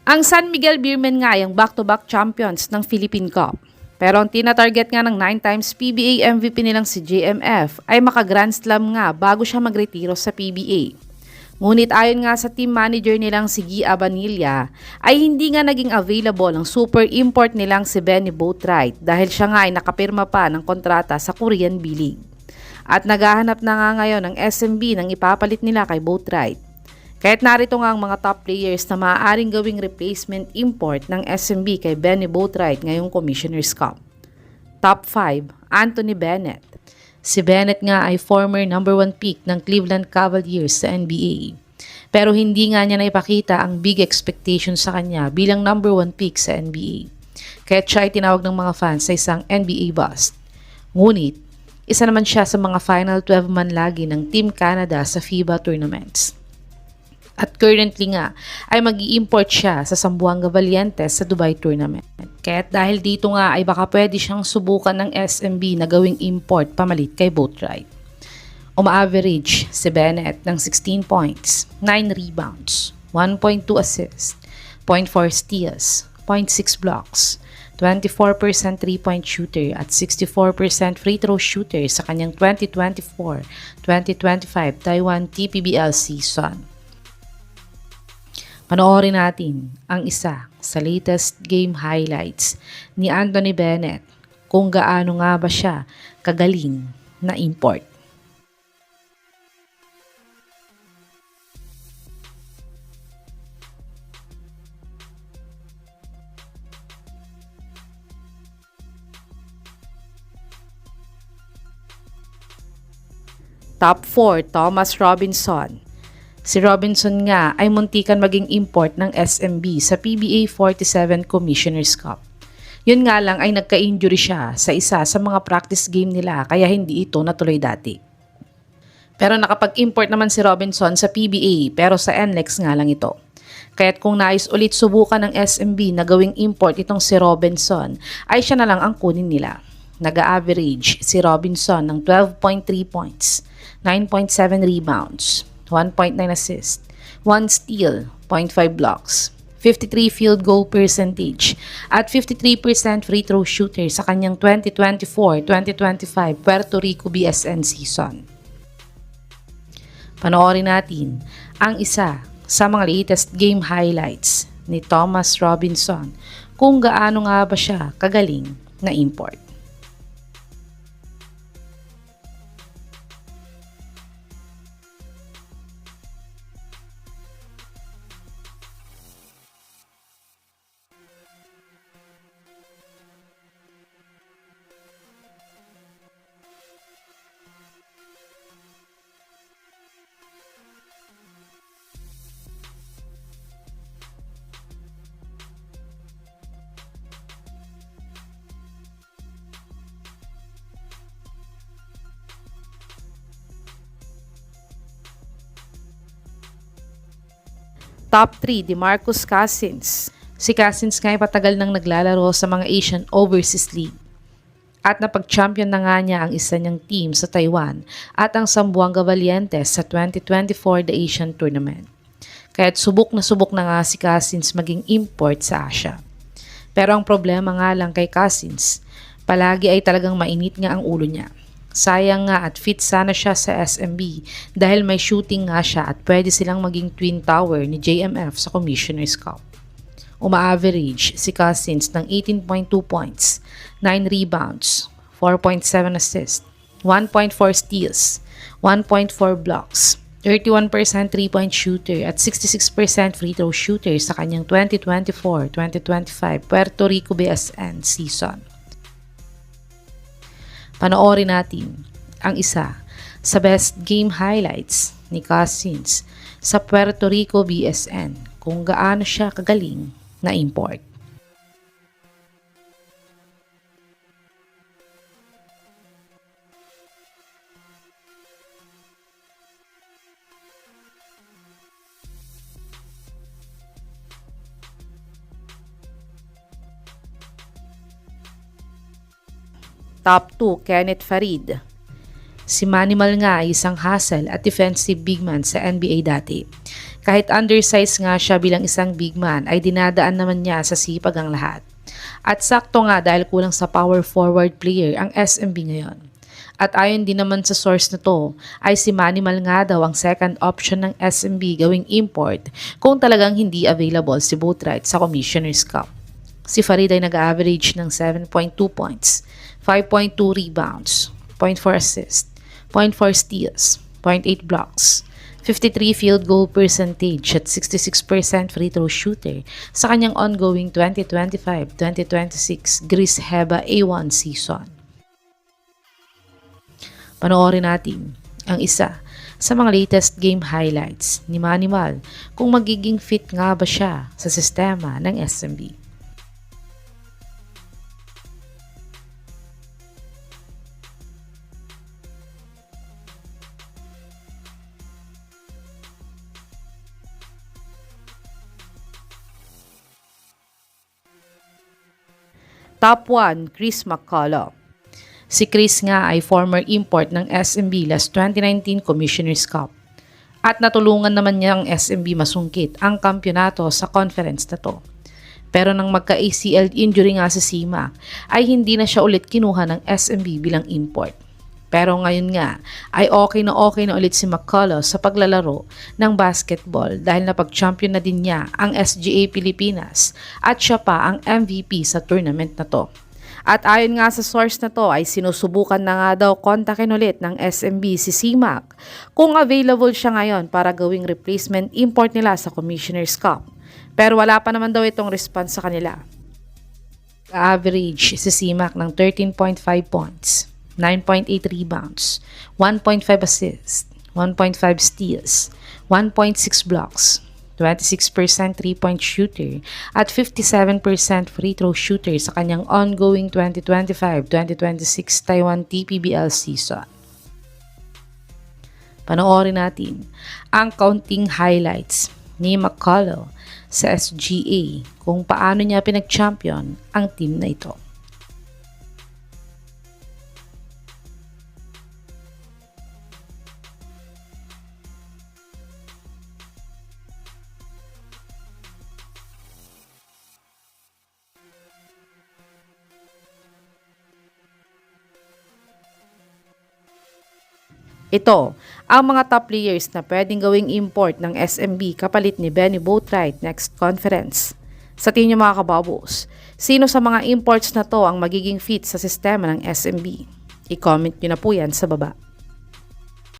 Ang San Miguel Beermen nga ay ang back-to-back champions ng Philippine Cup. Pero ang tina-target nga ng 9 times PBA MVP nilang si JMF ay maka-Grand Slam nga bago siya magretiro sa PBA. Ngunit ayon nga sa team manager nilang si Guy Abanilla, ay hindi nga naging available ang super import nilang si Benny Boatwright dahil siya nga ay nakapirma pa ng kontrata sa Korean B-League. At naghahanap na nga ngayon ng SMB ng ipapalit nila kay Boatwright. Kahit narito nga ang mga top players na maaaring gawing replacement import ng SMB kay Benny Boatwright ngayong Commissioner's Cup. Top 5, Anthony Bennett. Si Bennett nga ay former number 1 pick ng Cleveland Cavaliers sa NBA. Pero hindi nga niya naipakita ang big expectation sa kanya bilang number 1 pick sa NBA. Kaya siya ay tinawag ng mga fans sa isang NBA bust. Ngunit, isa naman siya sa mga final 12-man lagi ng Team Canada sa FIBA tournaments. At currently nga ay mag-i-import siya sa Zamboanga Valientes sa Dubai Tournament. Kaya dahil dito nga ay baka pwede siyang subukan ng SMB na gawing import pamalit kay Boatwright. Uma-average si Bennett ng 16 points, 9 rebounds, 1.2 assists, 0.4 steals, 0.6 blocks, 24% 3-point shooter at 64% free throw shooter sa kanyang 2024-2025 Taiwan TPBL season. Panoorin natin ang isa sa latest game highlights ni Anthony Bennett kung gaano nga ba siya kagaling na import. Top 4, Thomas Robinson. Si Robinson nga ay muntikan maging import ng SMB sa PBA 47 Commissioner's Cup. Yun nga lang ay nagka-injury siya sa isa sa mga practice game nila kaya hindi ito natuloy dati. Pero nakapag-import naman si Robinson sa PBA pero sa NLEX nga lang ito. Kaya't kung nais ulit subukan ng SMB na gawing import itong si Robinson ay siya na lang ang kunin nila. Nag-average si Robinson ng 12.3 points, 9.7 rebounds, 1.9 assist, 1 steal, 0.5 blocks, 53 field goal percentage, at 53% free throw shooter sa kanyang 2024-2025 Puerto Rico BSN season. Panoorin natin ang isa sa mga latest game highlights ni Thomas Robinson kung gaano nga ba siya kagaling na import. Top 3, DeMarcus Cousins. Si Cousins nga ay patagal nang naglalaro sa mga Asian Overseas League. At napag-champion na nga niya ang isa niyang team sa Taiwan at ang Zamboanga Valientes sa 2024 The Asian Tournament. Kaya't subok na nga si Cousins maging import sa Asia. Pero ang problema nga lang kay Cousins, palagi ay talagang mainit nga ang ulo niya. Sayang nga at fit sana siya sa SMB dahil may shooting nga siya at pwede silang maging twin tower ni JMF sa Commissioner's Cup. Uma-average si Cousins ng 18.2 points, 9 rebounds, 4.7 assists, 1.4 steals, 1.4 blocks, 31% 3-point shooter at 66% free throw shooter sa kanyang 2024-2025 Puerto Rico BSN season. Panoorin natin ang isa sa best game highlights ni Cousins sa Puerto Rico BSN kung gaano siya kagaling na import. Top 2, Kenneth Farid. Si Manimal nga ay isang hustle at defensive big man sa NBA dati. Kahit undersized nga siya bilang isang big man, ay dinadaan naman niya sa sipag ang lahat. At sakto nga dahil kulang sa power forward player ang SMB ngayon. At ayon din naman sa source na to, ay si Manimal nga daw ang second option ng SMB gawing import kung talagang hindi available si Boatwright sa Commissioner's Cup. Si Farid ay nag-average ng 7.2 points, 5.2 rebounds, 0.4 assists, 0.4 steals, 0.8 blocks, 53 field goal percentage at 66% free throw shooter sa kanyang ongoing 2025-2026 Gris Heba A1 season. Panoorin natin ang isa sa mga latest game highlights ni Manimal kung magiging fit nga ba siya sa sistema ng SMB. Top 1, Chris McCullough. Si Chris nga ay former import ng SMB last 2019 Commissioner's Cup. At natulungan naman niya ang SMB masungkit ang kampyonato sa conference na to. Pero nang magka-ACL injury nga si CMAC, ay hindi na siya ulit kinuha ng SMB bilang import. Pero ngayon nga ay okay na ulit si McCullough sa paglalaro ng basketball dahil napag-champion na din niya ang SGA Pilipinas at siya pa ang MVP sa tournament na to. At ayon nga sa source na to ay sinusubukan na nga daw kontakin ulit ng SMB si CMAC kung available siya ngayon para gawing replacement import nila sa Commissioner's Cup. Pero wala pa naman daw itong response sa kanila. Average si CMAC ng 13.5 points, 9.8 rebounds, 1.5 assists, 1.5 steals, 1.6 blocks, 26% 3-point shooter at 57% free throw shooter sa kanyang ongoing 2025-2026 Taiwan TPBL season. Panoorin natin ang counting highlights ni McCullough sa SGA kung paano niya pinag-champion ang team na ito. Ito, ang mga top players na pwedeng gawing import ng SMB kapalit ni Benny Boatwright next conference. Sa tingin niyo mga kababos, sino sa mga imports na to ang magiging fit sa sistema ng SMB? I-comment niyo na po yan sa baba.